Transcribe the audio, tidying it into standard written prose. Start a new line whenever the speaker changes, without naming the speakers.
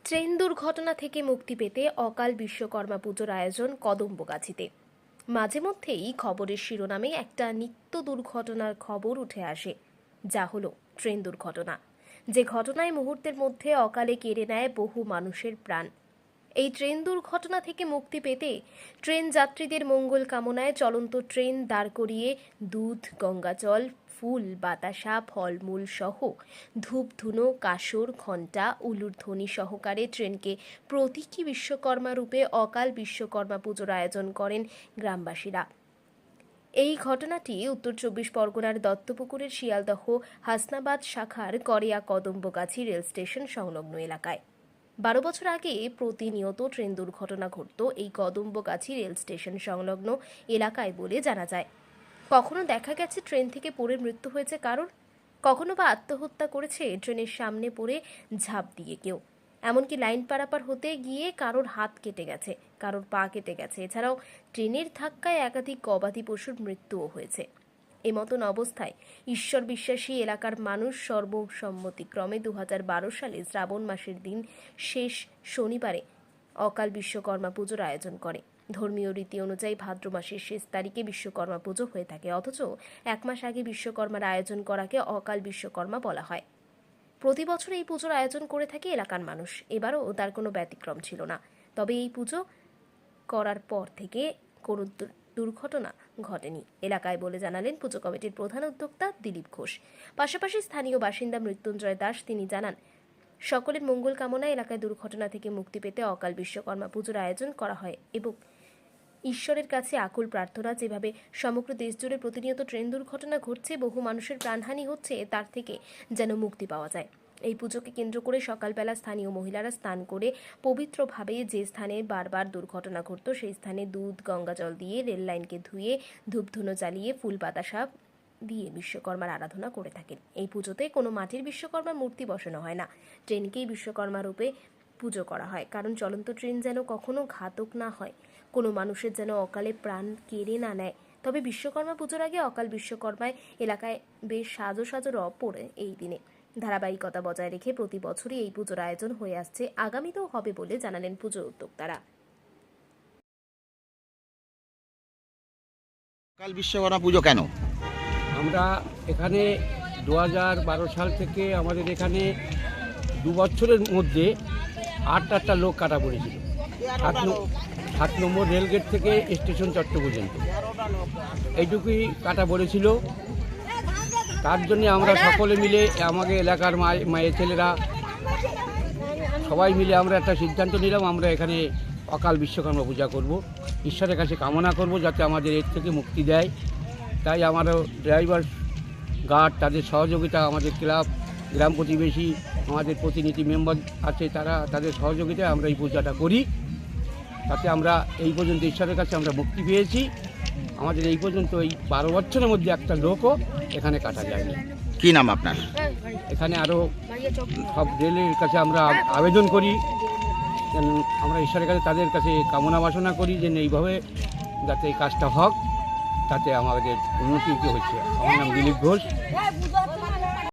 Train দুর্ঘটনা থেকে মুক্তি পেতে অকাল বিশ্বকর্মা পুজোর আয়োজন কদম্বগাছিতে। মাঝে মধ্যেই খবরের শিরোনামে একটা নিত্য দুর্ঘটনার খবর উঠে আসে, যা হলো ট্রেন দুর্ঘটনা, যে ঘটনায় মুহূর্তের মধ্যে অকালে কেড়ে নেয় বহু মানুষের প্রাণ। এই ট্রেন দুর্ঘটনা থেকে মুক্তি পেতে ট্রেন যাত্রীদের মঙ্গল কামনায় চলন্ত ট্রেন দাঁড় করিয়ে দুধ, গঙ্গাজল, ফুল, বাতাসা, ফলমূল সহ ধূপ, ধুনো, কাসর, ঘণ্টা, উলুর ধ্বনি সহকারে ট্রেনকে প্রতীকী বিশ্বকর্মা রূপে অকাল বিশ্বকর্মা পুজোর আয়োজন করেন গ্রামবাসীরা। এই ঘটনাটি উত্তর 24 পরগনার দত্তপুকুরের শিয়ালদহ হাসনাবাদ শাখার করিয়া কদম্বগাছি রেল স্টেশন সংলগ্ন এলাকায়। 12 বছর আগে প্রতিনিয়ত ট্রেন দুর্ঘটনা ঘটত এই কদম্বগাছি রেল স্টেশন সংলগ্ন এলাকায় বলে জানা যায়। কখনো দেখা গেছে ট্রেন থেকে পড়ে মৃত্যু হয়েছে কারোর, কখনো বা আত্মহত্যা করেছে ট্রেনের সামনে পড়ে ঝাঁপ দিয়ে কেউ। এমনকি লাইন পারাপার হতে গিয়ে কারোর হাত কেটে গেছে, কারোর পা কেটে গেছে। এছাড়াও ট্রেনের ধাক্কায় একাধিক গবাদি পশুর মৃত্যুও হয়েছে। এমতন অবস্থায় ঈশ্বর বিশ্বাসী এলাকার মানুষ সর্বসম্মতিক্রমে 2012 সালে শ্রাবণ মাসের দিন শেষ শনিবারে অকাল বিশ্বকর্মা পুজোর আয়োজন করে। ধর্মীয় রীতি অনুযায়ী ভাদ্র মাসের শেষ তারিখে বিশ্বকর্মা পুজো হয়ে থাকে, অথচ 1 মাস আগে বিশ্বকর্মার আয়োজন করাকে অকাল বিশ্বকর্মা বলা হয়। প্রতি বছর এই পুজোর আয়োজন করে থাকে এলাকার মানুষ, এবারও তার কোনো ব্যতিক্রম ছিল না। তবে এই পুজো করার পর থেকে কোনো দুর্ঘটনা ঘটেনি এলাকায় বলে জানালেন পুজো কমিটির প্রধান উদ্যোক্তা দিলীপ ঘোষ। পাশাপাশি স্থানীয় বাসিন্দা মৃত্যুঞ্জয় দাস তিনি জানান, সকলের মঙ্গল কামনায় এলাকায় দুর্ঘটনা থেকে মুক্তি পেতে অকাল বিশ্বকর্মা পুজোর আয়োজন করা হয় এবং ঈশ্বরের কাছে আকুল প্রার্থনা, যেভাবে সমগ্র দেশ জুড়ে প্রতিনিয়ত ট্রেন দুর্ঘটনা ঘটছে, বহু মানুষের প্রাণহানি হচ্ছে, তার থেকে যেন মুক্তি পাওয়া যায়। এই পুজোকে কেন্দ্র করে সকালবেলা স্থানীয় মহিলারা স্নান করে পবিত্রভাবে যে স্থানে বারবার দুর্ঘটনা ঘটত সেই স্থানে দুধ, গঙ্গাজল দিয়ে রেল লাইনকে ধুয়ে ধূপধুনো জ্বালিয়ে ফুল বাতাসা দিয়ে বিশ্বকর্মার আরাধনা করে থাকেন। এই পুজোতে কোনো মাটির বিশ্বকর্মার মূর্তি বসানো হয় না, ট্রেনকেই বিশ্বকর্মা রূপে পুজো করা হয়, কারণ চলন্ত ট্রেন যেন কখনো ঘাতক না হয়, কোনো মানুষের যেন অকালে প্রাণ কেড়ে না নেয়। তবে বিশ্বকর্মা পুজোর আগে অকাল বিশ্বকর্মায় এলাকায় বেশ সাজো সাজো রব পড়ে এই দিনে। ধারাবাহিকতা বজায় রেখে প্রতি বছরই এই পুজোর আয়োজন হয়ে আসছে, আগামীতেও হবে বলে জানালেন পুজোর উদ্যোক্তারা।
অকাল বিশ্বকর্মা পুজো কেন?
আমরা এখানে 2012 সাল থেকে আমাদের এখানে 2 বছরের মধ্যে 8টা লোক কাটা পড়েছিল। 7 নম্বর রেলগেট থেকে স্টেশন চত্ব পর্যন্ত এইটুকুই কাটা পড়েছিল। তার জন্য আমরা সকলে মিলে, আমাদের এলাকার মায়ের ছেলেরা সবাই মিলে আমরা একটা সিদ্ধান্ত নিলাম, আমরা এখানে অকাল বিশ্বকর্মা পূজা করব, ঈশ্বরের কাছে কামনা করব যাতে আমাদের এর থেকে মুক্তি দেয়। তাই আমারও ড্রাইভার গার্ড তাদের সহযোগিতা, আমাদের ক্লাব, গ্রাম প্রতিবেশী, আমাদের প্রতিনিধি মেম্বার আছে, তারা তাদের সহযোগিতায় আমরা এই পূজাটা করি। তাতে আমরা এই পর্যন্ত ঈশ্বরের কাছে আমরা মুক্তি পেয়েছি। আমাদের এই পর্যন্ত এই 12 বছরের মধ্যে একটা লোকও এখানে কাটা যায়নি।
কি নাম আপনার?
এখানে আরও সব রেলের কাছে আমরা আবেদন করি, আমরা ঈশ্বরের কাছে তাদের কাছে কামনা বাসনা করি যে এইভাবে যাতে এই কাজটা হোক, তাতে আমাদের উন্নতি হচ্ছে। আমার নাম দিলীপ ঘোষ।